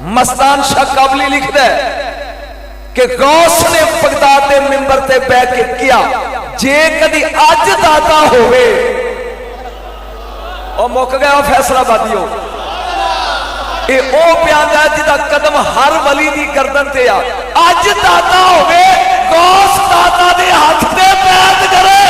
मस्तान शाह काबली लिखता है कि गौस ने बगदाद के मिंबर ते बैठ के किया जे कदी अज दाता होवे और मुक गया फैसलाबादी हो ये ओ प्यादा जिदा कदम हर वली दी गर्दन ते आ अज दाता होवे गौस दाता दे हाथ ते बैठ करे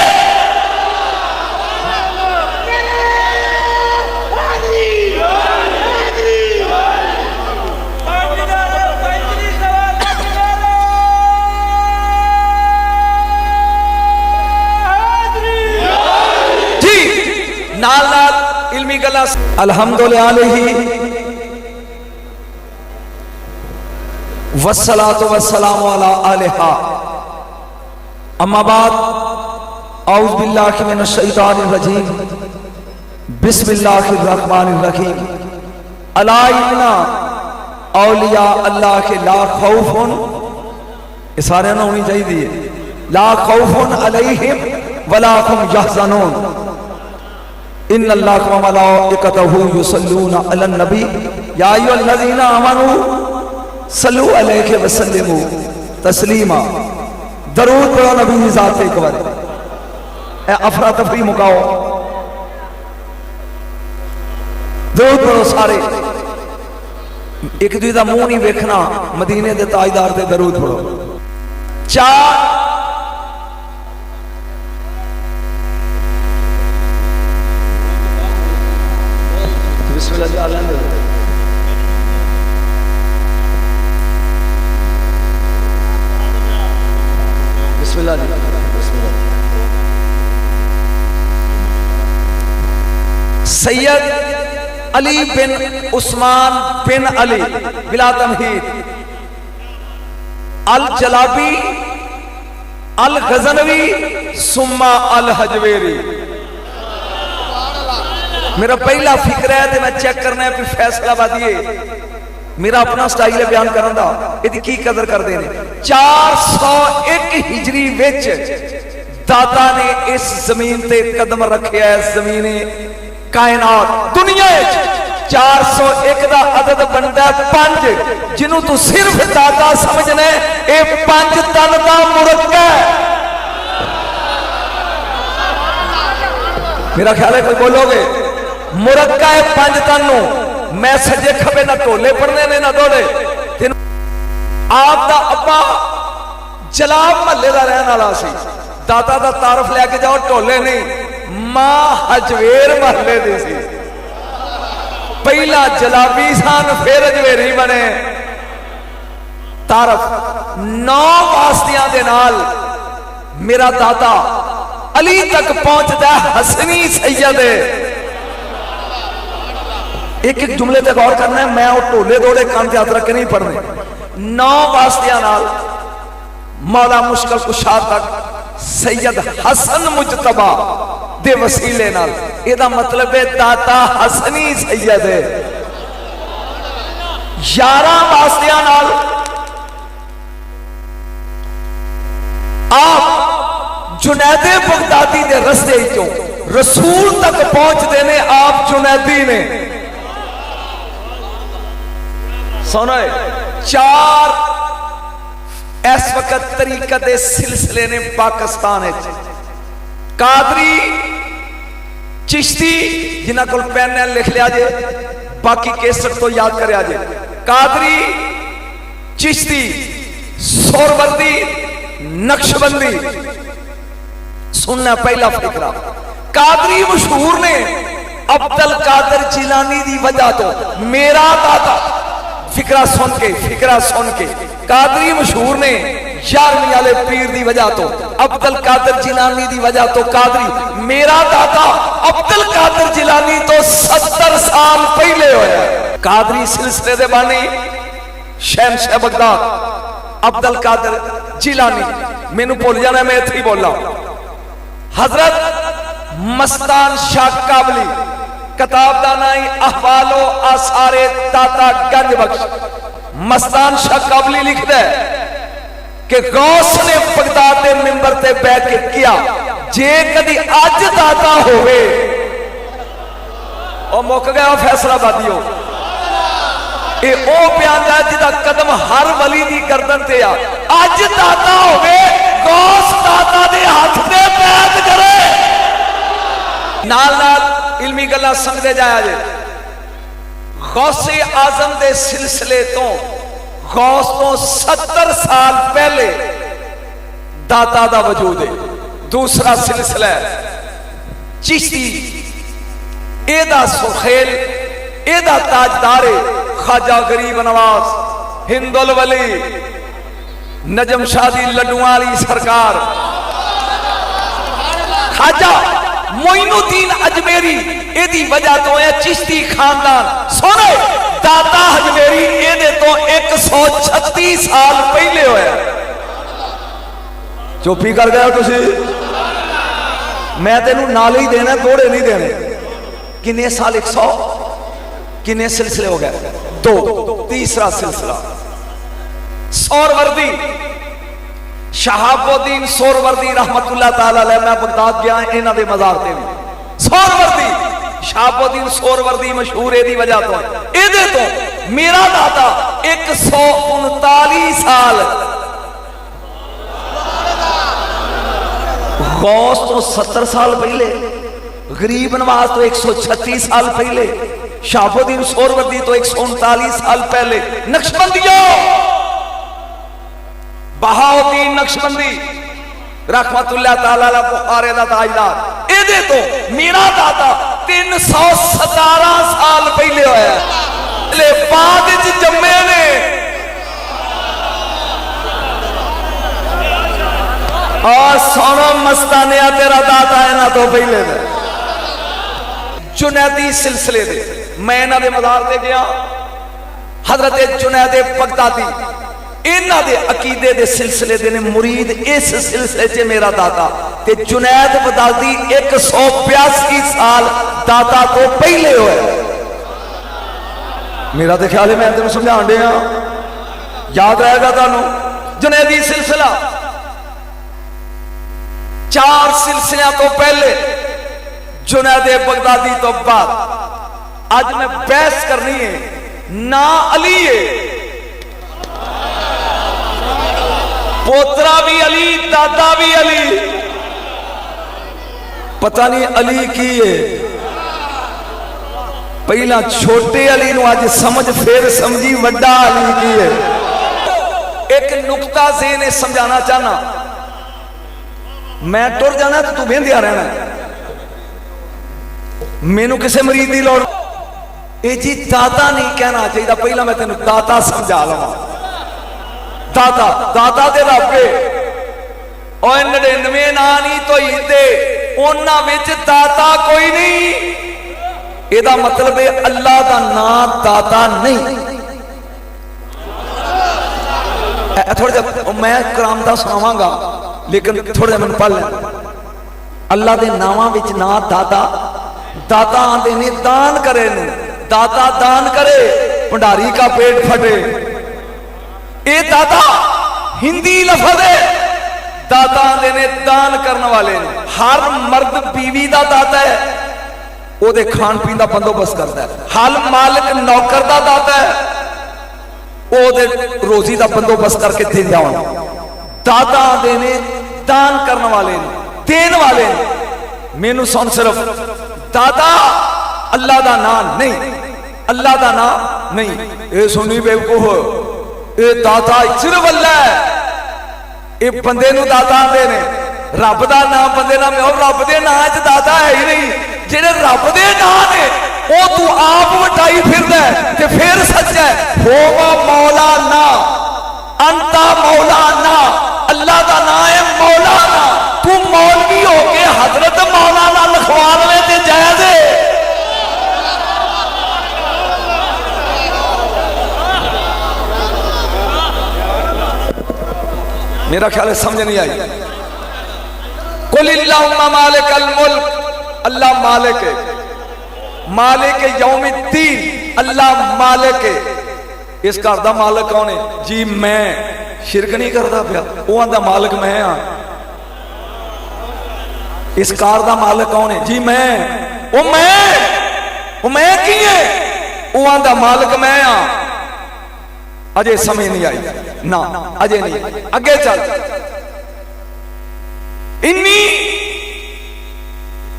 नाल नाल इल्मी गला अल्हम्दुलिल्लाह वस्सलातु वस्सलामु अला आलिहा अम्मा बाद औज़ु बिल्लाहि मिनश शैतानिर रजीम बिस्मिल्लाहिर रहमानिर रहीम अला इन्ना औलिया अल्लाह के ला खौफुन ये सारे ना होनी चाहिए ला खौफुन अलैहिम वला हुम यहज़नून इन्नल्लाह व मलाइकतहु युसल्लूना अलन नबी या अय्युहल्लज़ीना आमनू सल्लू अलैहि व सल्लिमू तस्लीमा दरूद पढ़ो नबी की ज़ात पे एक बार ए अफरा तफरी मुकाओ दरूद पढ़ो सारे एक दूसरे का मुंह नहीं देखना मदीने के ताजदार से दरूद पढ़ो चार सैयद अली बिन उस्मान बिन अली बिला तमहीद अल जलाबी अल गजनवी सुम्मा अल हजवेरी मेरा पहला फिक्र है तो मैं चेक करना है कि फैसलाबादी मेरा अपना स्टाइल है बयान करने का इसकी की कदर करते हैं 401 हिजरी विच दाता ने इस जमीन ते कदम रखे है जमीन कायनात दुनिया 401 का अदद बनता है 5 जिन्हों तू सिर्फ दाता समझना ये 5 तन का मुरक्का है मेरा ख्याल है कोई बोलोगे मुरक्का है 5 तन मैं सजे खबे ना टोले पढ़ने ने ना दौड़े आपका अब्बा जलाब महल्ले का रहने वाला सी दाता का तारफ लैके जाओ टोले नहीं मां हजवेर महल्ले दी सी पहला जलाबी सन फिर हजवेरी बने तारफ 9 वास्तियां दे नाल मेरा दाता अली तक पहुंचता हसनी सैयद एक एक जुमले तक गौर करना है मैं और टोले दौड़े कान याद रख के नहीं पढ़ने 9 वास्तियां नाल मौला मुश्किल कुशा तक सैयद हसन मुजतबा दे वसीले नाल एदा मतलब है दाता हसनी सैयद है 11 वास्तियां नाल आप जुनैदे बगदादी दे रस्ते चों रसूल तक पहुंचते ने आप जुनैदी ने सुनो 4 इस वक्त तरीकत सिलसिले ने पाकिस्तान कादरी चिश्ती जिन्हों को पेन लिख लिया जे बाकी केसट तो याद कर कादरी चिश्ती सोरबंदी नक्शबंदी सुनना पहला फिक्रा कादरी मशहूर ने अब्दुल कादर जिलानी की वजह तो मेरा दाता फिक्रा सुन के कादरी मशहूर ने 11वीं वाले पीर की वजह तो अब्दुल कादर जिलानी की वजह तो कादरी मेरा दाता अब्दुल कादर जिलानी तो 70 साल पहले होया कादरी सिलसिले दे बानी शहंशाह बगदाद अब्दुल कादर जिलानी मैनू भूल जाना मैं इत्थे ही बोला हजरत मस्तान शाह काबली किताब का नाम अहवालो आसारे दाता गंज बख्श मस्तान शाह काबली लिखता है कि गौस ने बगदाद के मिंबर ते बैठ के किया जे कदी अज दाता होवे और मुक गया फैसलाबादी हो ये ओ प्यादा जिदा कदम हर वली की गर्दन ते आ। अज दाता होवे गौस दाता दे हाथ ते बैत करे। नाल नाल इल्मी गल्लां समझदे जाया जे। गौसे आजम दे सिलसिले तो गौस तो 70 साल पहले दाता दा वजूद है। दूसरा सिलसिला है चिश्ती, एदा सुखेल, एदा ताजदार ख्वाजा गरीब नवाज, हिंदुल वली, नजम शादी लड्डुआं वाली सरकार, ख्वाजा मोइनुद्दीन अजमेरी, एदी वजह तो है चिश्ती खानदान। सोने दाता अजमेरी एदे तो 136 साल पहले होया। चुप्पी कर गया तुसी, मैं तेनू नाल ही देना, थोड़े नहीं देने। किन्ने साल? 100। किन्ने सिलसिले हो गए? 2। तीसरा सिलसिला सोहरवर्दी, शहाबुद्दीन सोहरवर्दी रहमतुल्लाह ताला अलैह। मैं बगदाद गया इन्हां दे मज़ार ते भी। सोहरवर्दी शहाबुद्दीन सोहरवर्दी मशहूर एदी वजह तो, एदे तो मेरा दाता 139 साल, गौस तो 70 साल पहले, गरीब नवाज तो 136 साल पहले, शहाबुद्दीन सोहरवर्दी तो 139 साल पहले। नक्शबंदियों, बहाउद्दीन नक्शबंदी रहमतुल्लाह ताला अलैह बुखारी दा ताजदार, एदे तो मेरा दाता 317 साल पहले होया। ले बाद च जम्मे ने। और सोनो मस्तानिया तेरा दाता है ना तो पहले दे। जुनैदी सिलसिले दे मैं इन्हां दे मज़ार ते गया। हजरत जुनैद बगदादी इन्हां दे अकीदे दे सिलसिले दे ने मुरीद। इस सिलसिले च मेरा दाता ते जुनैद बगदादी 182 साल दाता तो पहले होया। मेरा तो ख्याल है मैं तेन समझाण दिया, याद रहेगा तुहानू। जुनैदी सिलसिला 4 सिलसिलों तो पहले, जुनैद बगदादी तो बाद। आज मैं बहस करनी है ना अली है, पोतरा भी अली, दादा भी अली, पता नहीं अली की है। पहला छोटे अली नूं अज समझ, फिर समझी वड्डा अली की है। एक नुकता से ने समझाना चाहना, मैं टुर जाना तो तू बेंदिया रहना। मैनू किसी मरीज की लौड़, ये जी दाता नहीं कहना चाहिए। पहला मैं तेन दाता समझा लवा। दाता दाता दे रबे और 99 ना नहीं तो हिंदे उन्हां विच दाता कोई नहीं। एदा मतलब है अल्लाह का नाम दाता नहीं। थोड़ा जा मैं करामता सुनावांगा, लेकिन थोड़ा मैं पढ़ लें। अल्लाह के नावां विच ना दाता, दाता आंदे ने दान करे, दाता दान करे भंडारी का पेट फटे। ये दाता हिंदी लफ्ज़ है। दाता आंदे ने दान करने वाले। हर मर्द बीवी का दाता है, ओदे खान पीन का बंदोबस्त करता है। हर मालिक नौकर का दाता है, ओदे रोजी का बंदोबस्त करके देंदा होना। दाता आंदे ने दान करने वाले, देने वाले। मैनू सुन, सिर्फ दाता अल्लाह का नाम नहीं, अल्लाह का नाम नहीं। ये सुनी बेवकूफ, ये दाता सिर्फ अल्लाह है। ये बंदे नू दाता आंदे ने, रब का नाम बंदे नाम है। और रब के नाम च दाता है ही नहीं। जेड़े रब के नाम ने वो तू आप वटाई फिरदा है ते फिर सच्चा है। होवा मौलाना, अंता मौलाना, अल्लाह का नाम है मौलाना। तू मौलवी होके हजरत मौलाना लिखवा लवे ते जायज़ है। मेरा ख्याल है समझ नहीं आई। कुलिल्लाहुम्मा मालिकल मुल्क, अल्लाह मालिक है। मालिक यौमिद्दीन, अल्लाह मालिक है। इस घर का मालिक कौन है जी? मैं शिरक नहीं करता पिया, वो आंदा मालिक मैं हाँ। इस कार का मालिक कौन है जी? मैं। वो मैं की है? वो आंदा मालिक मैं हाँ। अजे समय नहीं आई ना, अजे नहीं, अगे चल।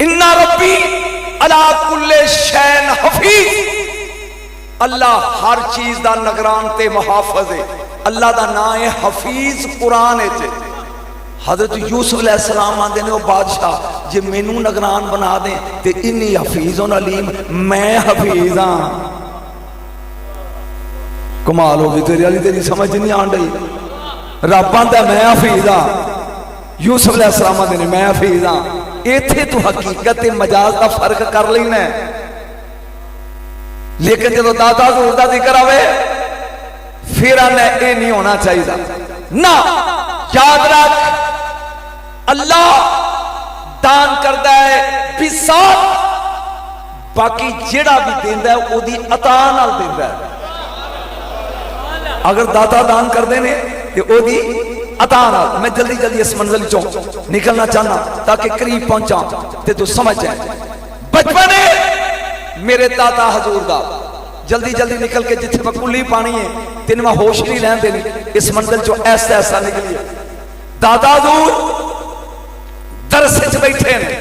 इन्ना रब्बी अला कुल्ले शैन हफीज, अल्लाह हर चीज का निगरान ते मुहाफिज है। अल्लाह का नाम है हफीज। कुरान हजरत यूसुफ अलैहिस्सलाम आते हैं, बादशाह जे मैनू निगरान बना दे तो इन्नी हफीज अलीम, मैं हफीज हाँ। कमाल हो गई तेरी वाली, तेरी समझ नहीं आन रही। रब आंदा मैं हफीज हाँ, यूसुफ अलैहिस्सलाम आते हैं मैं हफीज हाँ। इत्थे तू हकीकत ते मजाज का फर्क कर लेना है, लेकिन जो दादा हजूर का जिक्र आवे फिर आना ये नहीं होना चाहिए ना। याद रख अल्लाह दान करता है बिसात, बाकी जेड़ा भी देंदा है ओदी अता नाल देंदा है। अगर दाता दान करते हैं तो ओदी अता नाल। मैं जल्दी जल्दी इस मंजिल चो निकलना चाहना ताकि करीब पहुंचा तो तू समझ जाए। बचपन मेरे दाता हजूर का जल्दी जल्दी निकल के जिथे मैं कुली पानी है तेन मैं होश नहीं रहन देनी। इस मंजिल चो ऐसा ऐसा निकली दादा हजूर दरस च बैठे ने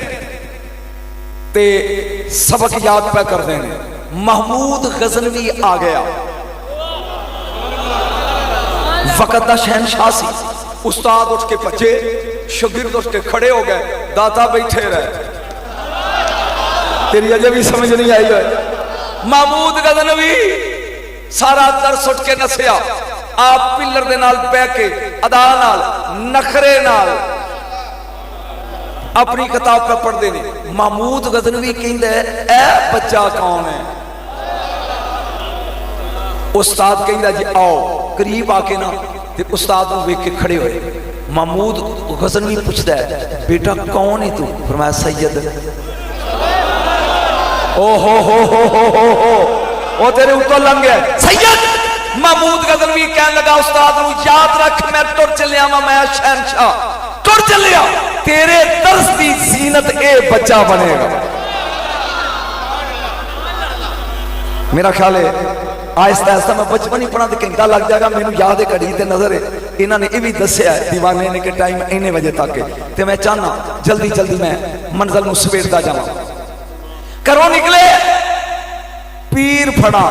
ते सबक याद पे करते हैं। महमूद गजनवी आ गया, वक़्त का शहनशाह सी। उस्ताद उठ के भजे, शागिर्द उठ के खड़े हो गए, दाता बैठे रहे। तेरी अजे भी समझ नहीं आई है। महमूद गजनवी सारा दरस उठ के नसिया, आप पिलर दे नाल बह के अदा नाल नखरे नाल अपनी किताब पे पढ़ते हैं। महमूद गजनवी कहंदा है ए बच्चा कौन है? उस्ताद कहंदा जी आओ। करीब आके ना ते उस्ताद को वेख के खड़े होए। महमूद गजनवी पूछता है बेटा कौन है तू? फरमाया सैयद। ओ हो ओ तेरे ऊपर लंघ गया सैयद। महमूद गजनवी कहने लगा उस्ताद को याद रख मैं तुर चलिया वा, मैं शहनशाह तुर चलिया। तेरे दर्स की जीनत ए बच्चा बनेगा। मेरा ख्याल है आहिस्ता आहिस्ता मैं बचपन ही पढ़ा तो घंटा लग जाएगा। मैंने याद है घड़ी ते नजर है। इन्होंने ये भी दसिया दीवाने ने कि टाइम इन्ने बजे तक है, तो मैं चाहना जल्दी जल्दी मैं मंजिल में सवेरता जावा। घरों निकले पीर फड़ा,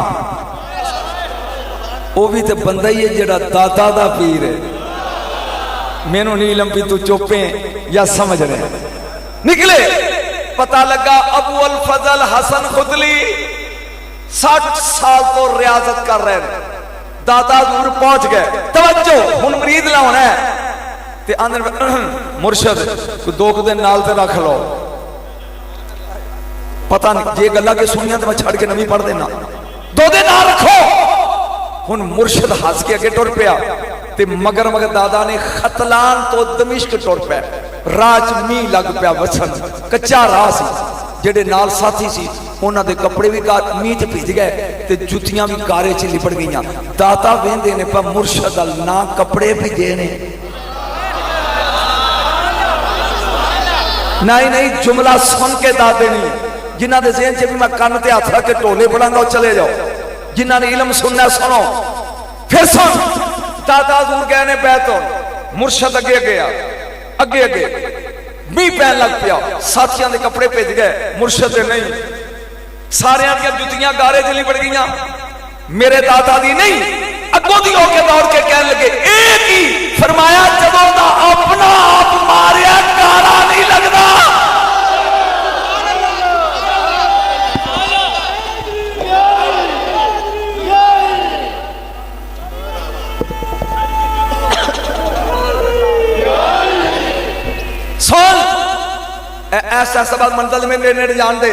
वो भी तो बंदा ही है जेड़ा दाता दा पीर है। मैनू नहीं लंबी तू चुपे या समझ रहे। निकले पता लगा अबू अल फजल हसन खुदली 60 साल तो रियाजत कर रहे हैं। दाता दूर पहुंच गए। तवज्जो हुन मरीद लाना है ते अंदर मुर्शद को 2 दिन नाल ते रख लो। पता नहीं जे गल्ला के सुनिया तो मैं छड़ के नवी पढ़ देना। 2 दिन ना रखो। हुन मुर्शद हस के अगे टुर पिया ते मगर दादा ने खतलान तो दमिश्क टुर पिया। राज मीह लग पिया वसन, कच्चा राह सी। जेडे नाल साथी सी उन्हां दे कपड़े भी मीह च भिज गए ते जुतियां भी गारे च लिपट गई। दाता वेंदे ने पर मुर्शद ना कपड़े भिजे ने नहीं जुमला सुन के दादे नहीं। जिन्हां दे ज़हन च भी मैं कन्न ते हथ रख के ढोले पढ़ांगा चले जाओ। जिन्हां ने इलम सुनना सुनो। फिर सुन दादा दूर गए ने बैत मुर्शद अगे गया अगे अगे मीह पैन लग पिया। साथियों के कपड़े भिज गए, मुर्शद नहीं। सारिया दी जुतियां गारे च लिपट गई। मेरे दादा दी नहीं अगों दी होके दौड़ के कह लगे एक ही फरमाया जदों दा अपना आप मारिया गारा नहीं लगता। सुन ऐसा सब मंजिल में मेरे नेड़े जान दे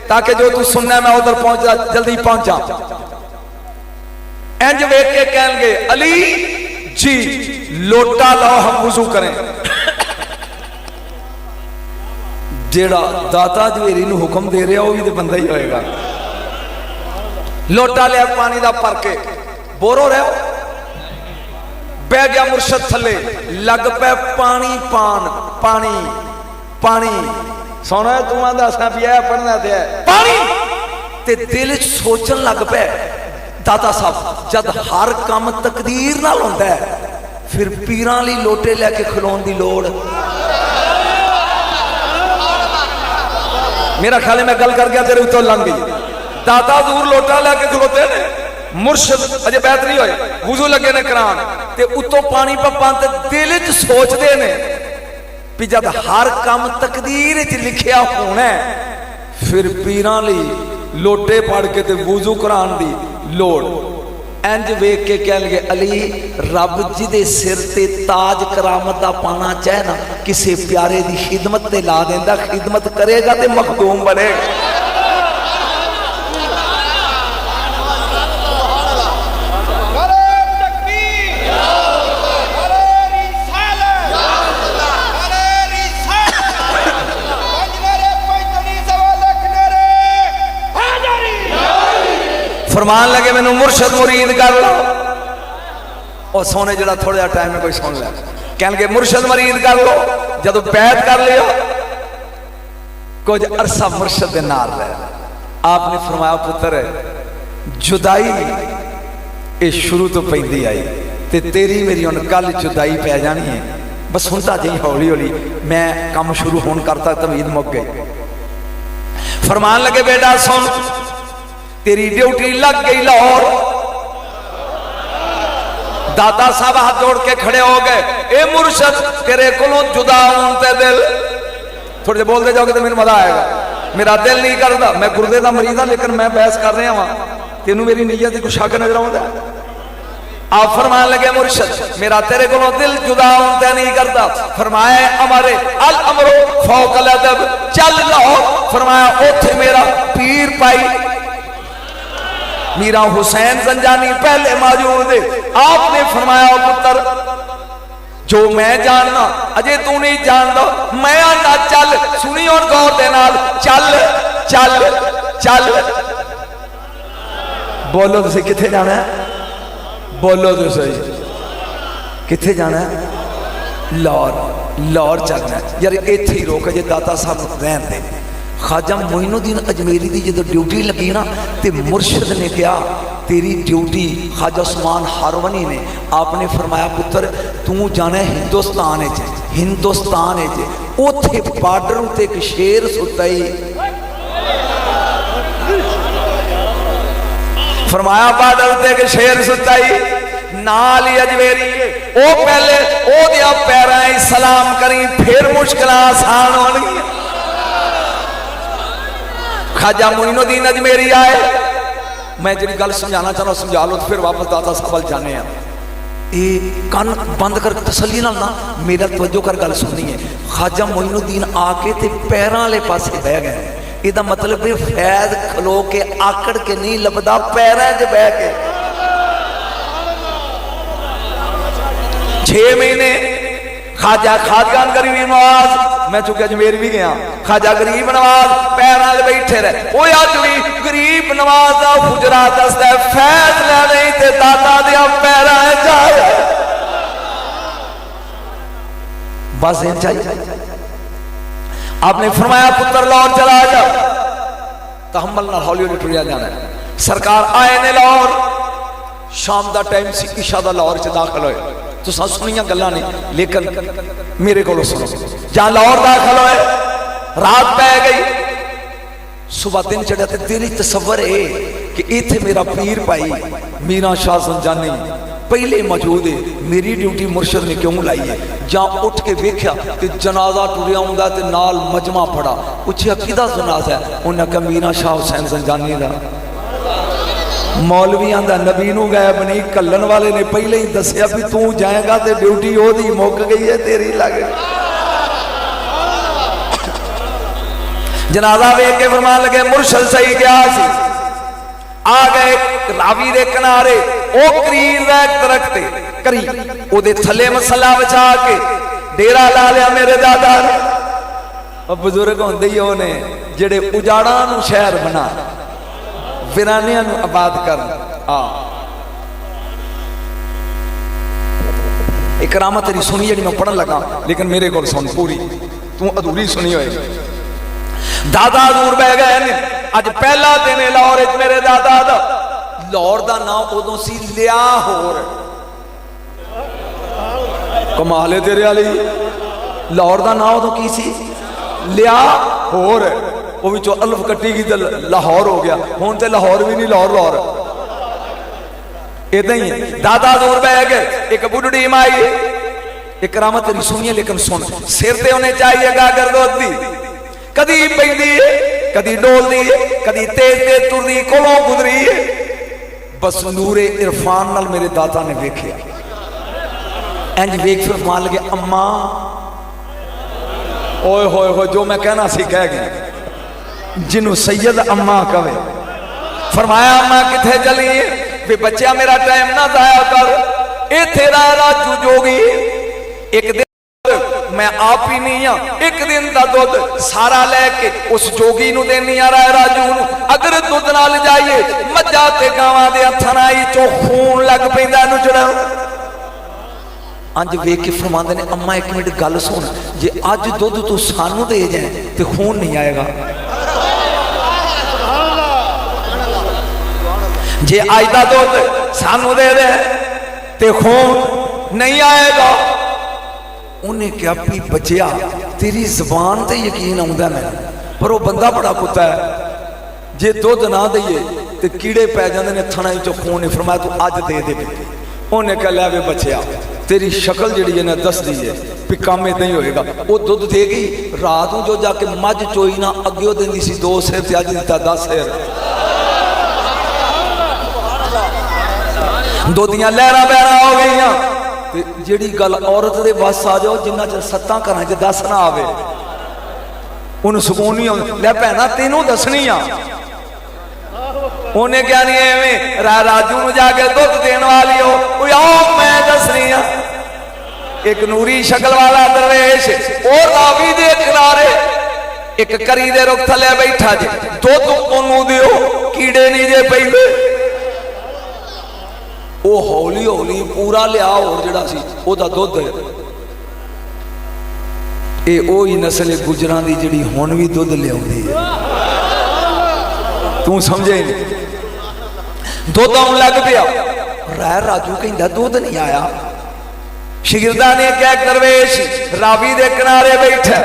ताकि जो तू सुनना मैं उधर पहुंच जा, जल्दी पहुंचा। इंज वेख के कहेंगे अली जी लोटा लाओ हम वुजू करें। जेड़ा दाता जवेरी नूं हुक्म दे रहा वो भी तो बंदा ही होएगा। लोटा लिया पानी दा भर के बोरो रहो। बह गया मुर्शद थले लग पे पानी पान पानी पानी सोना तू आंदा असां पिया पढ़ना ते पानी ते दिल सोचन लग पे दाता साहब जद हर काम तकदीर नाल होंदा है फिर पीरां लई लोटे लैके खलोण दी लोड़। मेरा ख्याल है मैं गल कर गया तेरे उत्तों लंघ गई। दादा दूर लोटा लैके खलोते ने, मुर्शद अजे बैत नहीं होए, वुजू लगे ने करान ते उत्तों पानी पप्पां ते दिल च सोचदे ने भी जद हर काम तकदीर च लिखिया होना है फिर पीरां लई लोटे पड़ के ते वुजू करान दी लोड़। इंज वेख के कह लगे अली रब जिदे सिर ते ताज करामत दा पाना चाहे ना किसी प्यारे दी खिदमत ते ला देंदा, खिदमत करेगा ते मखदूम बनेगा। फरमान लगे मैनू मुर्शद मुरीद कर लो। और सोने जरा थोड़ा टाइम में कोई सुन लिया कह लगे मुर्शद मुरीद कर लो। जदों बैत कर लिया कुछ अरसा मुर्शद दे नाल रहे। आपने फरमाया पुत्र जुदाई ये शुरू तो पैंदी आई ते तेरी मेरी हुण कल जुदाई पै जानी है। बस सुनता जी हौली हौली मैं काम शुरू होने करता तमीद मुक गई। फरमान लगे बेटा सुन तेरी ड्यूटी लग गई लाहौर। दादा साहब हाथ जोड़ के खड़े हो गए, ए मुर्शद तेरे कोलों जुदा होने दिल थोड़े बोलते जाओगे तो मेरे मजा आएगा। मेरा दिल नहीं करता, मैं गुर्दे का मरीज हाँ लेकिन मैं बहस कर रहा वहां तेनू मेरी नीयत की कुछ शक नजर आता। आप फरमान लगे मुर्शद मेरा तेरे कोलों दिल जुदा होने नहीं करता। फरमाया अमरे अल अमरो फौकल अदब चल लाहौर। फरमाया उथे मेरा पीर पाई मीरा हुसैन जंजानी पहले मौजूद है। आपने फरमाया पुत्र जो मैं जानना अजे तू नहीं जानता मैं आना चल। सुनी और गौर दे नाल चल चल चल। बोलो तुसी किथे जाना है? बोलो तो सही किथे जाना है? लाहौर। लाहौर चलना है यार इत्थे ही रोक जे दाता साहब रहन दे। ख्वाजा मोइनुद्दीन अजमेरी की जो ड्यूटी लगी ना तो मुर्शद ने कहा तेरी ड्यूटी ख्वाजा उस्मान हारवनी ने आपने फरमाया पुत्र तू जाना हिंदुस्तान हिंदुस्तान उथे बार्डर उत्ते एक शेर सुता ही। फरमाया बार्डर उत्ते एक शेर सुता ही नाल ही अजमेरी ओ पहले ओ पैर सलाम करी फिर मुश्किल आसान होनी। ख्वाजा मोइनुद्दीन अजमेरी आए। मैं जी गल समझाना चाहना समझा लो फिर वापस दाता साहब जाने कान बंद कर तसली ना मेरा तवज्जो कर गल सुननी है। ख्वाजा मोइनुद्दीन आके ते पैरां वाले पासे बह गए। इहदा मतलब है फैज खलो के आकड़ के नहीं लभदा पैरां 'च बह के 6 महीने ख्वाजा खादगान गरीब नवाज मैं चुके अजमेर भी गया। ख्वाजा गरीब नवाज पैरां बैठे रहे। वो अज भी गरीब नवाज का हुजरा दसदा फैज लै नहीं ते दाता दिया पैरां जाए बस चाहिए। आपने फरमाया पुत्र लाहौर चला जा। तहम्मल नाल हौली हौली टुरिया जाना है। सरकार आए ने लाहौर शाम का टाइम सी इशा दा लाहौर च दाखिल होए। तो सुनिया गल्लां नहीं लेकिन मेरे को सुनो जहां लाहौर दाखिल होए रात पै गई सुबह दिन चढ़िया तो दिल तसव्वुर है कि इत्थे मेरा पीर भाई मीरा शाह संजानी पहले मौजूद है। मेरी ड्यूटी मुर्शद ने क्यों लाई है? जहां उठ के वेख्या कि जनाजा टुरिया आउंदा ते नाल मजमा पड़ा। पूछया किदा जनाजा है? उन्हें कहा मीरा शाह हुसैन संजानी का। मौलवी आंदा नबी नूं गैब नहीं कल्लन वाले ने पहले ही दसिया भी तू जाएगा तो ड्यूटी ओदी मुक गई है तेरी लग जनाजा वेख के फरमान लगे मुर्शद सही गया सी। आ गए रावी दे किनारे ओ करीर दा दरख्त करी ओदे थले मसला बिछा के डेरा ला लिया मेरे दादा ने। और बुजुर्ग होंदे ही ओने जेड़े उजाड़ा नूं शहर बना वीरानियां नूं आबाद कर। एक करामत तेरी सुनी जी मैं पढ़न लगा लेकिन मेरे को सुन पूरी तू अधूरी सुनी होए। दादा दूर बह गए ने अज पहला दिन लाहौर मेरे दादा दा लाहौर का नाम उदों सी लियाहोर। कमाल है तेरे वाली, लाहौर का नाम उदों की सी लियाहोर, वो विचों अल्फ कट्टी गई तो लाहौर हो गया। हुण तो लाहौर भी नहीं, लाहौर लाहौर इदा ही है। दादा दूर बह गए, एक बुढ़ड़ी माई, एक करामत तेरी सुनिए लेकिन सुन। सिर ते उन्हें चाहिए गागर दुध दी, कदी पैंदी है कदी डोलदी है, कदी तेज तेज तुरदी कोलों गुजरी है। बस नूरे इरफान नाल मेरे दाता ने वेख्या, इंज वेख फिर मान लगे अम्मा, ओए होए होए जो मैं कहना सी कह गया। जिन्हों सैयद अम्मा कवे, फरमाया अम्मा किथे चली है? वे बच्चा मेरा टाइम ना जाया कर, ए तेरा राजू जोगी एक दिन मैं आप ही नहीं हाँ, एक दिन का दुध सारा लैके उस जोगी नूं देनी आ रहा है राजू नूं। अगर दुध नाल जाइए मज्जां ते गावां दे हत्थां चो खून लग पैंदा नुचड़ा। अंज वेख के फरमांदे ने अम्मा एक मिनट गल सुन, जे अज दुध तू सानू दे जाए तो खून नहीं आएगा, जे अज का दुध सानू दे दे तो खून नहीं आएगा। उन्हें क्या भी बचिया तेरी जबान ते यकीन आउंदा मैं, पर वो बंदा बड़ा कुत्ता है, जे दुध ना दईए तो कीड़े पै जाते हैं थना चो खून नहीं। फरमाया तू अज दे दे। उन्हें कह लिया वे बचिया तेरी शक्ल जी ने दस दी है भी काम इदा ही होएगा। वो दुध देगी, रात को जो जाके मझ चोई ना अगे देंदी सी 2 सिर ते अज दिता 10 सिर। दुधियां लहरा बहरा हो गई। जिहड़ी गल औरत दे बस आ जाओ, जिन्ना चर 7 घरां च 10 ना आवे उन्हें सुकून नहीं आउंदा। लै भैणा तेनों दसनी आ, उन्हें क्या नहीं एवें राजू नूं जाके दुध देने वाली हो, आओ मैं दसनी आ। एक नूरी शक्ल वाला दरवेश और रावी दे किनारे एक करी दे रुख थले बैठा जे, दुध ओनू दिओ कीड़े नहीं जे पैंदे। वो हौली हौली पूरा लिया और जिहड़ा सी ओदा दुध ये ओही नस्ल गुजरां दी जिहड़ी हुण भी दुध लियाउंदी है। तू समझे नहीं, दुध आउण लग पिया। राजू कहंदा दुध नहीं आया। शिगिरदा ने क्या दरवेश रावी दे किनारे बैठा,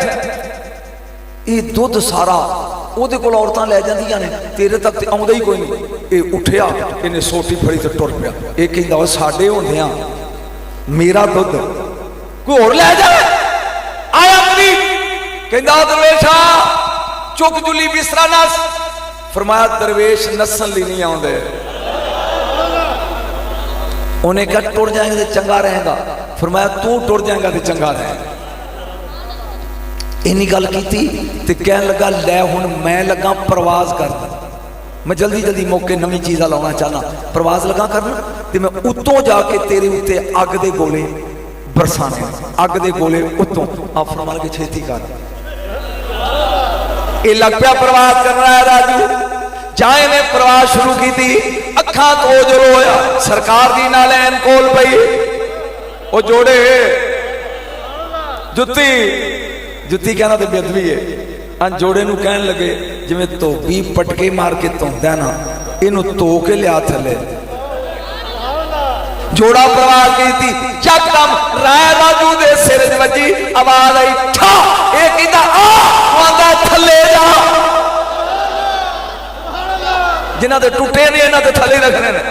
ये दुध सारा ਉਹਦੇ ਕੋਲ औरतां लै जांदियां ने, तेरे तक तो आउंदा ही कोई नहीं। ये उठिया, इन्हें सोटी फड़ी तो टुर पिया। ये कहंदा ओ साडे होंदियां मेरा दुध कोई होर लै जाए। आया मुनी कहंदा दरवेशा चुक जुली बिस्तरा नस। फरमाया दरवेश नसन ली नहीं आउंदे। उन्हें कहा टुर जाएंगे तो चंगा रहेगा। फरमाया तू टुर जाएगा तो चंगा रहेगा। इन्नी गल की तो कह लगा लै हुण मैं लगा प्रवास करना, मैं जल्दी जल्दी मौके नवी चीज़ा लाना चाहना, प्रवास लगा करना तो मैं उत्तों जाके तेरे उत्ते अग दे गोले बरसाने, अग दे गोले उत्तों। आप फरमा के छेती कर। ये लग पिया प्रवास कर रहा है राजू। जाए ने प्रवास शुरू की थी, अखा तो जो होया सरकार दी नालैन कोल पई। वो जोड़े जुत्ती जुत्ती कहना तो बेदबी है। अं जोड़े नूं कहन लगे जिवें धोबी पटके मार के धोंदा ना, इनू धो के लिया थले। जोड़ा प्रवास की थी, यकदम राजू दे सिर च वजी, आवाज आई ठा। ये कहंदा आ आंदा थले जा। जिन्हां दे टुटे ने इन्हां दे थले रखने ने।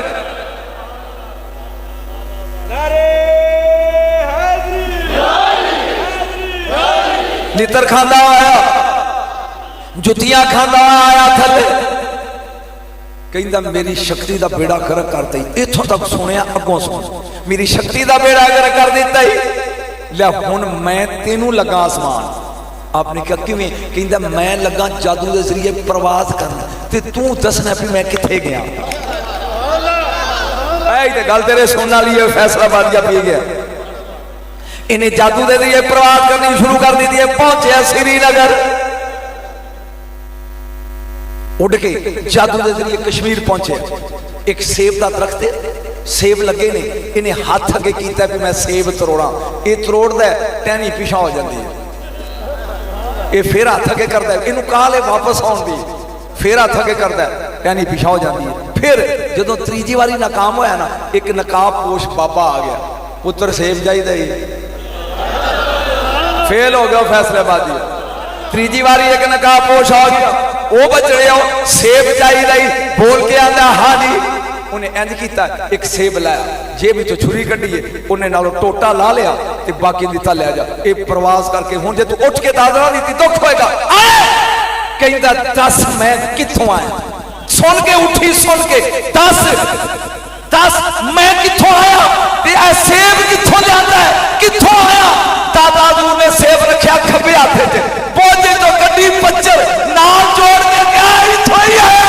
लितर खांदा आया, जुतियां खांदा आया थले। कहंदा मेरी शक्ति का बेड़ा गर्क कर दी। इथों तक सुनिया, अगों सुन मेरी शक्ति का बेड़ा गर्क कर दिता ही। लिया हुण मैं तेनू लगा आसमान। आपने कहा किवें? कहंदा मैं लगा जादू के जरिए प्रवास करना ते तू दसना भी मैं किथे गया। ऐ गल तेरे सुनने वाली है, फैसलाबाद पी गया। इन्हें जादू के जरिए प्रवास करनी शुरू कर दी थी। पहुंचे श्रीनगर, उड़ के जादू के जरिए कश्मीर पहुंचे। एक सेब का दरख्त है, सेब लगे ने, इन्हें हाथ अगे किया कि मैं सेब तरोड़ा। ये तरोड़ता है, टहनी पिछा हो जाती है। ये फिर हाथ अगे करता है, इनू काल है वापस आने की। फिर हाथ अगे करता है, टहनी पिछा हो जाती है। फिर जो तीजी बारी नाकाम होया ना, एक नकाब पोश बाबा आ गया, पुत्र सेब चाहिए ही, फेल हो गया फैसलाबादी। तीजी बारी एक नकाब पोश आ गया, वो बचड़े आओ सेब चाहिए ही, बोल के आंदा हाँ जी। उन्हें इंज किया, एक सेब लाया, जेब विचों छुरी कढ़ी, उन्हें नालों टोटा ला लिया ते बाकी दिता ले जा, ये प्रवास करके हुण जे तू उठ के दादरा दी दुख होएगा। कहंदा दस मैं कित्थों आया, सुन के उठी, सुन के दस दस मैं कित्थों आया, ते आ सेब कित्थों लियांदा है, कित्थों आया। दादा दूर ने सेब रखिया खब्बे हाथ च, बोझे तो कड्डी पच्चर नाल जोड़ के गया, इत्थों ही आया।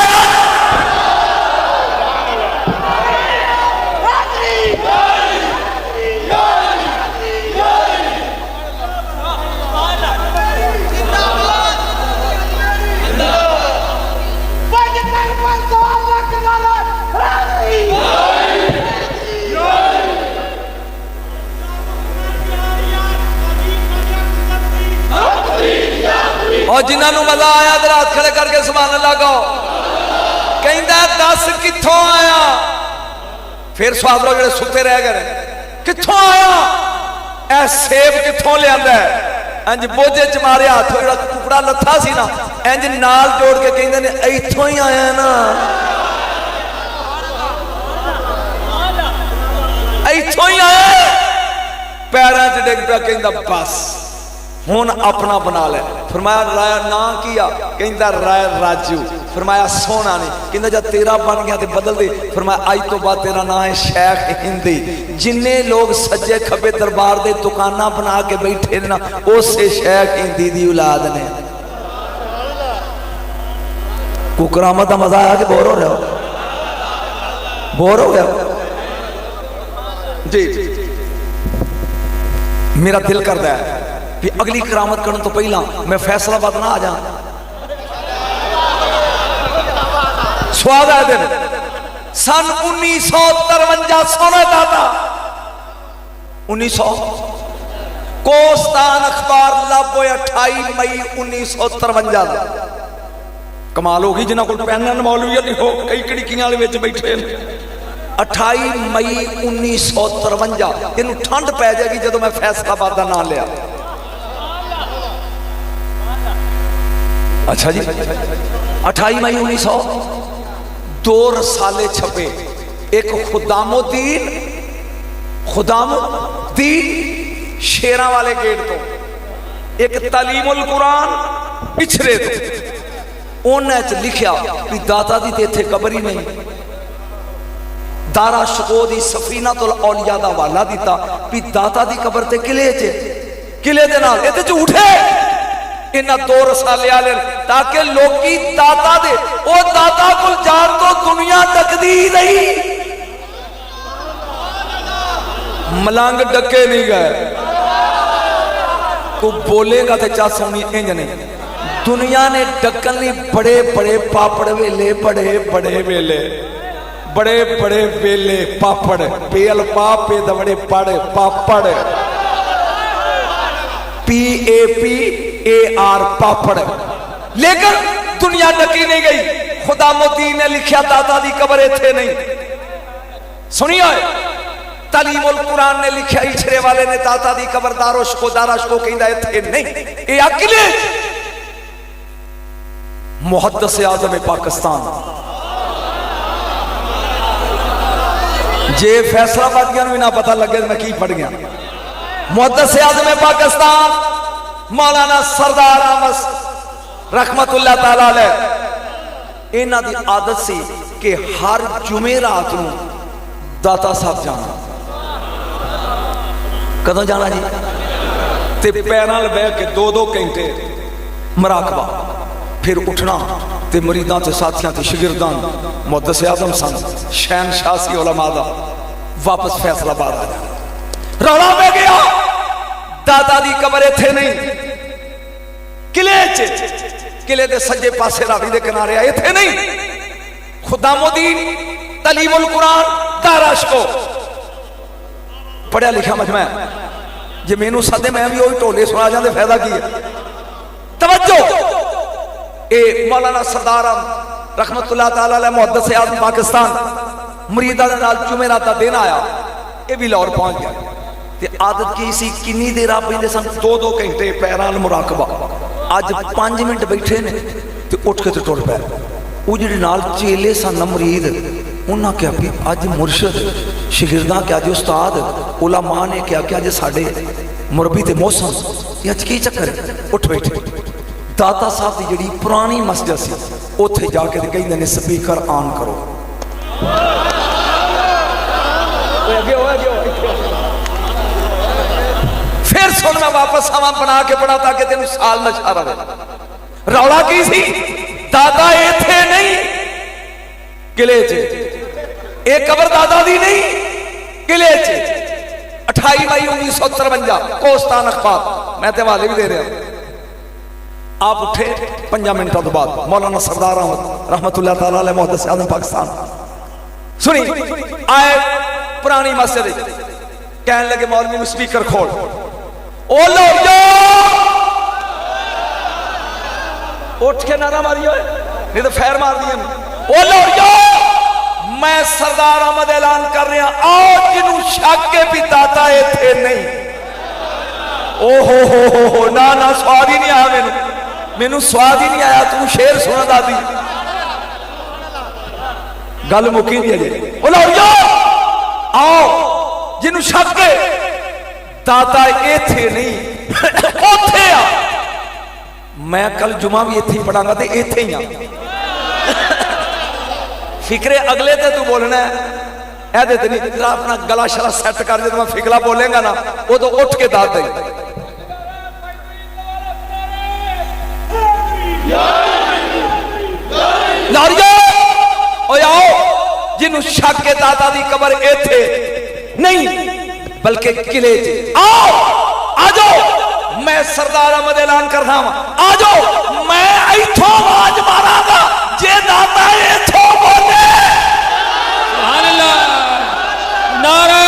और जिन्होंने मजा आया तो हाथ खड़े करके सुभान अल्लाह कहो। कहंदा दस कित्थों आया, फिर स्वादरो जो सुते रह गए, कित्थों आया, ऐ सेब कित्थों लियांदा है। इंज बोझे च मारे हाथ, जो टुकड़ा लथा सी ना, इंज नाल जोड़ के कहंदे ने इत्थों ही आया ना, इत्थों ही आया। पैरों च डिग पिया, कहंदा बस हुण अपना बना ले। फरमाया राय ना किया, कहंदा राय राजू। फरमाया सोना नहीं, कहंदा जब तेरा बन गया तो बदल दे। फरमाया अज तो बाद तेरा नाम है शेख हिंदी। जिन्ने लोग सज्जे खब्बे दरबार दे दुकाना बना के बैठे ना, उसे शेख हिंदी दी औलाद ने। कुकरामत का मजा आया कि बोर हो रहे हो, बोर हो गया जी। मेरा दिल करता है कि अगली करामत करने तो पहला मैं फैसलाबाद ना आ जा। स्वाद है दिन सन 1953 सोना दाता 1900 कोस्तान अखबार लाभो 28 मई 1953। कमाल होगी जिन्हों को पैन मौलवी नहीं हो, कई कड़िकियां वाले बैठे 28 मई 1953। तेन ठंड पै जाएगी जो मैं फैसलाबाद का नाम लिया। अच्छा जी 28 मई 1900 2 रसाले छपे, एक खुदामुद्दीन शेरा वाले गेट तो, एक तालीमुल कुरान पिछड़े तो। उन्हें च लिखिया कि दाता दी ते इत्थे कबर ही नहीं। दारा शको दी सफीना तुल औलिया दा हवाला दिता कि दाता दी कबर ते किले च, किले दे नाल इत्थे झूठे इन्हां 2 रसाले वाले, ताकि लोकी दाता दे ओ दाता कुल जान तो दुनिया डकदी नहीं। मलंग डके नहीं गए, को बोलेगा तो चा सोनी इंज नहीं। दुनिया ने डकन ली बड़े बड़े पापड़ वेले, बड़े बड़े वेले, बड़े बड़े वेले पापड़, पेल पापे दवड़े पड़ पापड़, PAPAR पापड़। लेकिन दुनिया डकी नहीं गई। खुदामुद्दीन ने लिखा दाता दी कबर इत्थे नहीं। सुनिए तालीमुल कुरान ने लिखा इछरे वाले ने दाता दी कबर दारोश को कहंदा इत्थे नहीं। ये अकेले मुहद्दिस आज़म पाकिस्तान जे फैसलाबादियां भी ना पता लगे मैं की पढ़ गया। मुहद्दिस आज़म पाकिस्तान मौलाना सरदार अहमद रहमतुल्लाह तआला अलैह, इन्हां दी आदत सी कि हर जुमे रात नूं दाता साहब जाना। कदों जाना जी? ते पैरां नाल बैठ के 2-2 घंटे मराकबा, फिर उठना ते मरीदां ते साथियां ते शागिर्दां मुहद्दिस आज़म सन, शहनशाह सी उलमा दा, वापस फैसलाबाद आ जाना। रौला पै गया दाता दी कबर इत्थे नहीं, किले च, किले दे सज्जे पासे रावी दे किनारे आए इत्थे नहीं। खुदामुद्दीन तालीमुल कुरान दाराश को पढ़िया लिखा मजमा, जे मैनू सदे मैं भी वही ढोले सुना जाते फायदा की है। तवज्जो, ए मौलाना सरदार रहमतुल्लाह ताला अलैह मुहद्दिस आज़म पाकिस्तान मुरीदा दे नाल जुमेरात दा दिन आया, ये भी लाहौर पहुंच गया। ते आदत की सी किन्नी देर आप बैठे सन, 2-2 घंटे पैरां नाल मुराकबा। अज 5 मिनट बैठे ने ते उठ के ते टुर पै। वो जिहड़े नाल चेले सन मुरीद, उन्हें क्या कि अज मुर्शद शागिर्दां क्या कि उस्ताद उलमा ने क्या कि अज साडे मुरबी ते मौसम ये अज की चक्कर है। उठ बैठे दाता साहब की जिहड़ी पुरानी मस्जिद सी उत्थे जाके ते कहंदे ने स्पीकर ऑन करो। फिर सुन मैं वापस आवा बना के पढ़ा ताकि तेन साल नशा रहे। रौला की सी, दादा इथे नहीं किले च, एक कबर दादा दी नहीं किले च। 28 मई 1953 कोस्तान अखबार, मैं ते हवाले भी दे रहा। आप उठे 5 मिनटों के बाद मौलाना सरदार अहमद रहमतुल्लाह ताला अलैह मुहद्दिस आज़म पाकिस्तान सुनी आए पुरानी मस्जिद, कहने लगे मौलवी में स्पीकर खोल। ओ लो उठ के नारा मारियो, नहीं तो फैर मार दिए। ओ लो मैं सरदार अहमद ऐलान कर रहा, आओ जिन्हों शक के भी दाता इथे नहीं। ओ हो ना ना स्वाद ही नहीं आया, मैनू स्वाद ही नहीं आया। तू शेर सुना दादी, गल मुकी दी अजे। आओ जिन्हों शक है दाता इथे नहीं उथे आ। मैं कल जुमा भी इथे ही पढ़ांगा ते इथे ही आ। फिक्रे अगले ते तू बोलना है, ते नहीं अपना गला शला सैट कर दे। मैं फिकला बोलेगा ना उदो उठ के दात दे। आओ जिन्हों शक के दाता दी कबर इथे नहीं बल्कि किले च। आओ आ जाओ, मैं सरदार अहमद ऐलान करना वा। आ जाओ मैं इथों आवाज मारांगा जे दाता इथों बोले। सुभान अल्लाह, नारे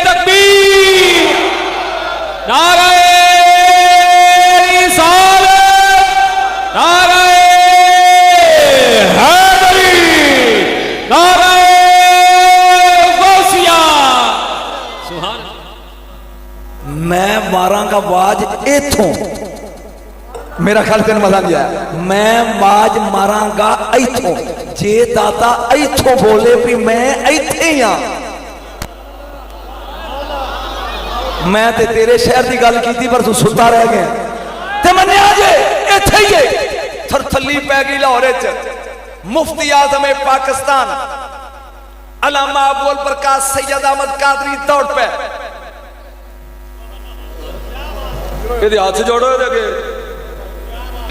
तकबीर, नारे रिसालत, नारे हैदरी, नारे गौसिया। सुभान अल्लाह, मैं मारांगा आवाज इथों। मेरा ख्याल तेन मजा नहीं आया। मैं आवाज मारांगा इथों जे दाता इथों बोले भी मैं इथे ही हाँ। मैं ते तेरे शहर की गल की पर तू सुता रह गया ते मन्निया जे इथे ही है। थरथली पै गई लाहौर च। मुफ्ती आज़म पाकिस्तान अल्लामा अबुल प्रकाश सैयद अहमद कादरी दौड़ पे ये हाथ जोड़ो।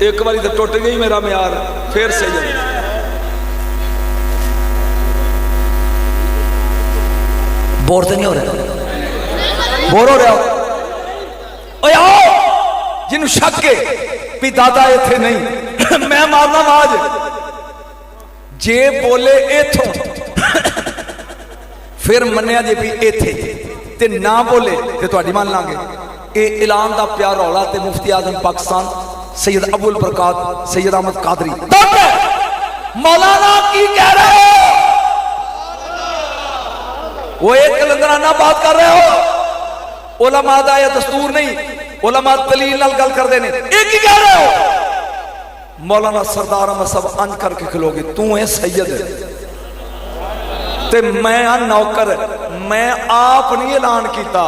एक बारी तो टुट गई मेरा म्यार, फिर सही बोर तो नहीं हो रहा, बोर हो रहा। आओ जिन्हों शक है भी दादा इथे नहीं मैं मारना आवाज जे बोले इथों फिर मन्निया जे भी इथे ते ना बोले ते तुहाडी मान लांगे। ये ऐलान का प्यार रौला ते मुफ्ती आज़म पाकिस्तान सैयद अबुल प्रकाश सैयद अहमद कादरी। मौलाना की कह रहे हो? वो एक कलंदराना बात कर रहे हो। उलमा दा या दस्तूर नहीं, उलमा दलील नाल गल करदे ने। एक ही कह रहे हो? मौलाना सरदार अहमद सब अंज करके खलोगे। तू है सैयद ते मैं आ नौकर। मैं आप नहीं ऐलान किया।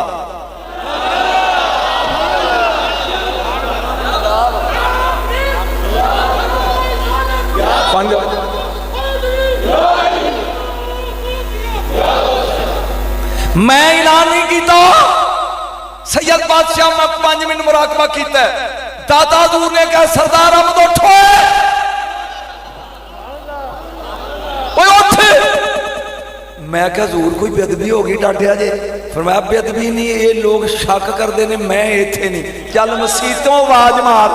मैं ऐलान नहीं किया। सैयद बादशाह मैं 5 मिनट मुराकबा किया। दादा दूर ने कहा सरदार अहमद उठो। मैं क्या जरूर कोई बेदबी होगी डांटिया जे। फरमाया बेदबी नहीं, ये लोग शक करते हैं मैं इथे नहीं। चल मसीतों आवाज मार।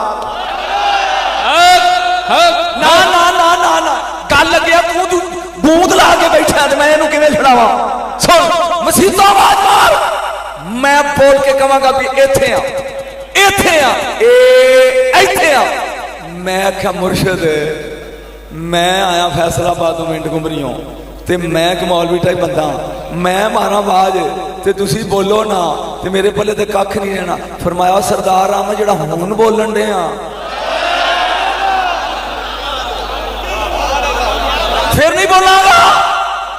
ना ना ना ना ना गल लगे तू बूंद ला के बैठा मैं इनू किवें छड़ावा। सुन मसीतों आवाज मार। मैं बोल के कहांगा भी इथे आ, इथे आ, इथे आ। मैं आख्या मुर्शद मैं आया फैसलाबाद मिंट घुमरियों ते मैं एक मौलवी टाइप बंदा मैं मारा आवाज ते तुसी बोलो ना ते मेरे पल्ले ते कख नहीं रहना। फरमाया सरदार आ मैं जेड़ा हुण बोलन दे फिर नहीं बोलांगा,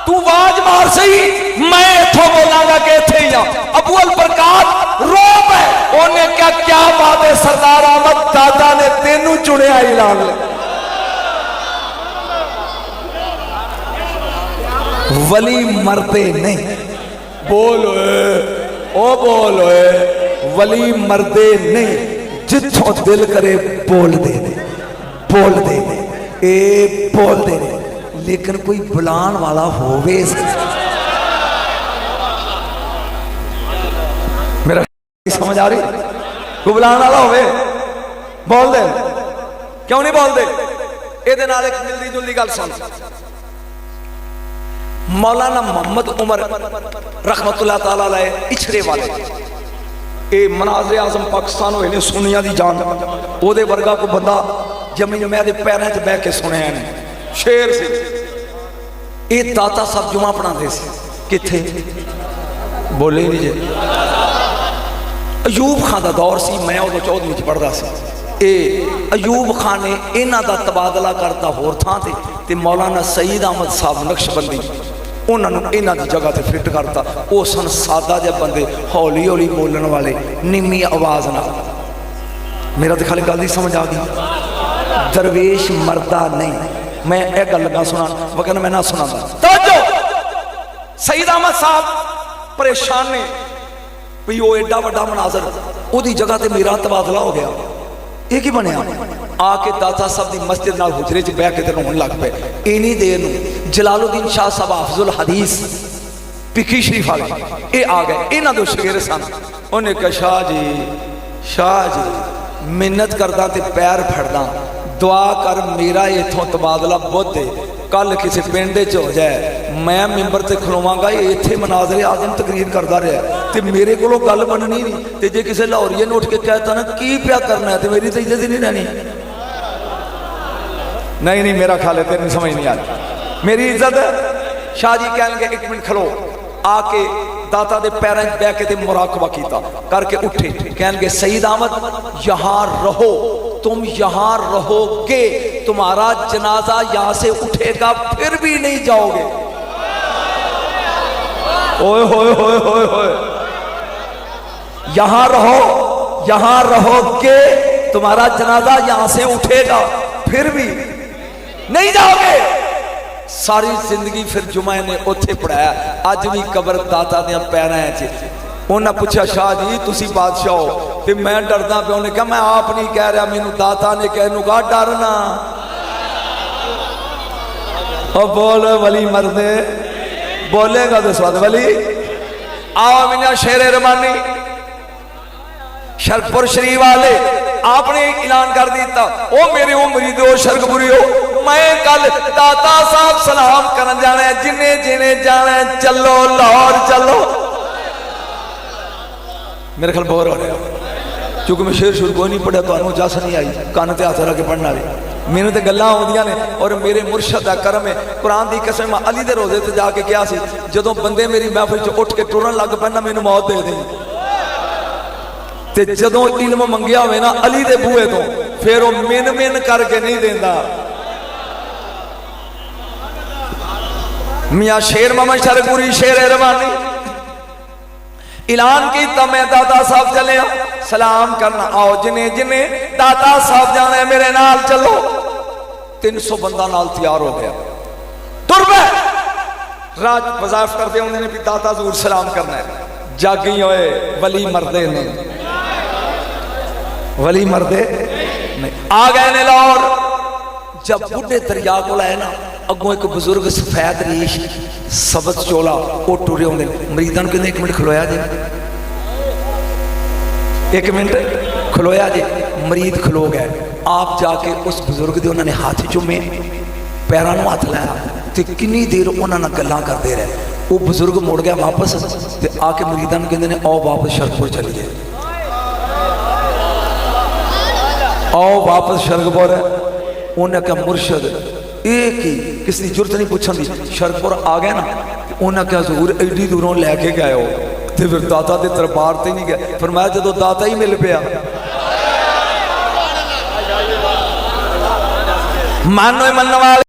तू आवाज मार सही मैं इथों बोलांगा कि इथे ही आ। अबू अल बरकात रोब है उन्हें क्या बात है सरदार अहमद दादा ने तेनू चुनिया ऐलान ले। वली मरते नहीं, बोल ओ बोल वली मरदे नहीं, जिथों दिल करे बोल दे बोल दे ए बोल दे। लेकिन कोई बुलान वाला होवे मेरा समझ आ रही, कोई बुलान वाला होवे बोल दे। क्यों नहीं बोल दे? ये नाल एक मिलदी जुलदी गल सुन। मौलाना मोहम्मद उमर रहमतुल्लाह ताला अलैह इछरे वाले ये मनाज़रे आज़म पाकिस्तान होए ने सुनिया दी जान ओदे वर्गा को बंदा जमी मैं दे पैरों च बह के सुनिया ने शेर से ये दाता साहब जुमा पढ़ाते से किथे बोले नहीं जे अयूब खान का दौर सी मैं उदों 14वीं च पढ़दा सी। अयूब खान ने इन्हां दा तबादला करता होर थां ते मौलाना सईद अहमद साहब नक्शबंदी उन्होंने इन्हां दी जगह ते फिट करता। वो सन सादा जे बंदे हौली हौली बोलन वाले निमी आवाज नाल। मेरा तो खाली गल नहीं समझ आ गई। दरवेश मरदा नहीं, मैं यह गल लगा सुना वगैरह मैं ना सुना। सईद अहमद साहब परेशान ने भी वो एडा वड्डा मनाजर उहदी जगह ते मेरा तबादला हो गया। ये की बनया आके दाता साहब की मस्जिद नाल हुजरे च बह के ते रोन लग पे। इन्नी देर नूं जलालुद्दीन शाह साहब हाफिजुल हदीस पिखी शरीफ वाले ये आ गए। इन्हां दे शगीर सन। उन्हें कहा शाह जी मिन्नत करदा ते पैर फड़दा दुआ कर मेरा इथों तबादला बुध कल किसी पिंड च हो जाए मैं मिंबर ते खलोवांगा इत्थे मनाज़रे आज़म तकरीर करता रहा तो मेरे को गल बननी नहीं तो जे किसी लाहौरीए ने उठ के कहता ना की प्या करना है तो मेरी तो इज्जत ही नहीं रहनी। नहीं मेरा ख्याल है तेरी समझ नहीं आ रही मेरी इज्जत। शाह जी कह एक मिनट खलो आके दाता दे पैरों बह के मुराकबा किया करके उठे कह सईद अहमद यहाँ रहो तुम यहाँ रहोगे तुम्हारा जनाजा यहाँ से उठेगा फिर भी नहीं जाओगे। ओए होए होए होए होए यहाँ रहोगे तुम्हारा जनाजा यहाँ से उठेगा फिर भी नहीं जाओगे। सारी जिंदगी फिर जुमा ने उत्थे पढ़ाया अज भी कबर दाता दियां पैरां च। उन्हें पूछा शाह जी तुसी बादशाह हो तो मैं डरदा पे। उन्हें कहा मैं आप नहीं कह रहा मैनू दाता ने कहनू कहा डरना। और बोल वली मरदे बोलेगा तो स्वाद वली। आओ मियां शेर रमानी शरपुर शरीफ वाले आपने ऐलान कर दिता ओ मेरे उमरी दो शरकपुरी हो मैं कल दाता साहब सलाम करन जाना है जिन्हें जिन्हें जाना है चलो लाहौर चलो। मेरे ख्याल बोर हो रहा क्योंकि मैं शेर शुरू कोई नहीं पढ़ा तो जस नहीं आई कान ते हाथ रख के पढ़ने वाली मैंने तो गल्लां आउंदियां ने। और मेरे मुर्शद का करम है कुरान की कसम अली दे रोजे ते जाके क्या सी जदों बंदे मेरी महफिल च उठ के टुरन लग पैना मैनू मौत दे दी ते जदों इल्म मंगिया होवे ना अली दे बूहे तो फिर वो मिन मिन करके नहीं देंदा। मियां शेर मोहम्मद शरकपुरी शेर रवानी ऐलान किया मैं दाता साहब चले सलाम करना आओ जिन्हें जिन्हें दाता साहब जाना है मेरे नाल चलो। 300 बंदा नाल तैयार हो गया तुर पे राज वजाफ करते उन्होंने भी दाता जरूर सलाम करना है। जागी होए वली मरदे ने वली मरदे नहीं आ गए ने लाहौर। जब बुढ़े दरिया को आए ना अगों एक बुजुर्ग सफेद रीश सबत चोला वो टुरे आते मरीदां कहते एक मिनट खलोया जे एक मिनट खलोया जे। मरीद खलो गए आप जाके उस बुजुर्ग के उन्होंने हाथ चूमे पैरों में हाथ लाया तो किन्नी देर उन्होंने गल्लां करते रहे। वो बुजुर्ग मुड़ गया वापस तो आके मरीदां कहते हैं आओ वापस शरकपुर चलीए। आओ वापस शरगपुर है। उन्हें कहा मुर्शद एक ही किसी की जरूरत नहीं पूछने की, शरगपुर आ गया ना, उन्हें क्या जरूर एडी दूरों लैके गए हो, तो फिर दाता के दरबार से नहीं गए। फिर मैं जो दाता ही मिल पाया, मानो मनने वाले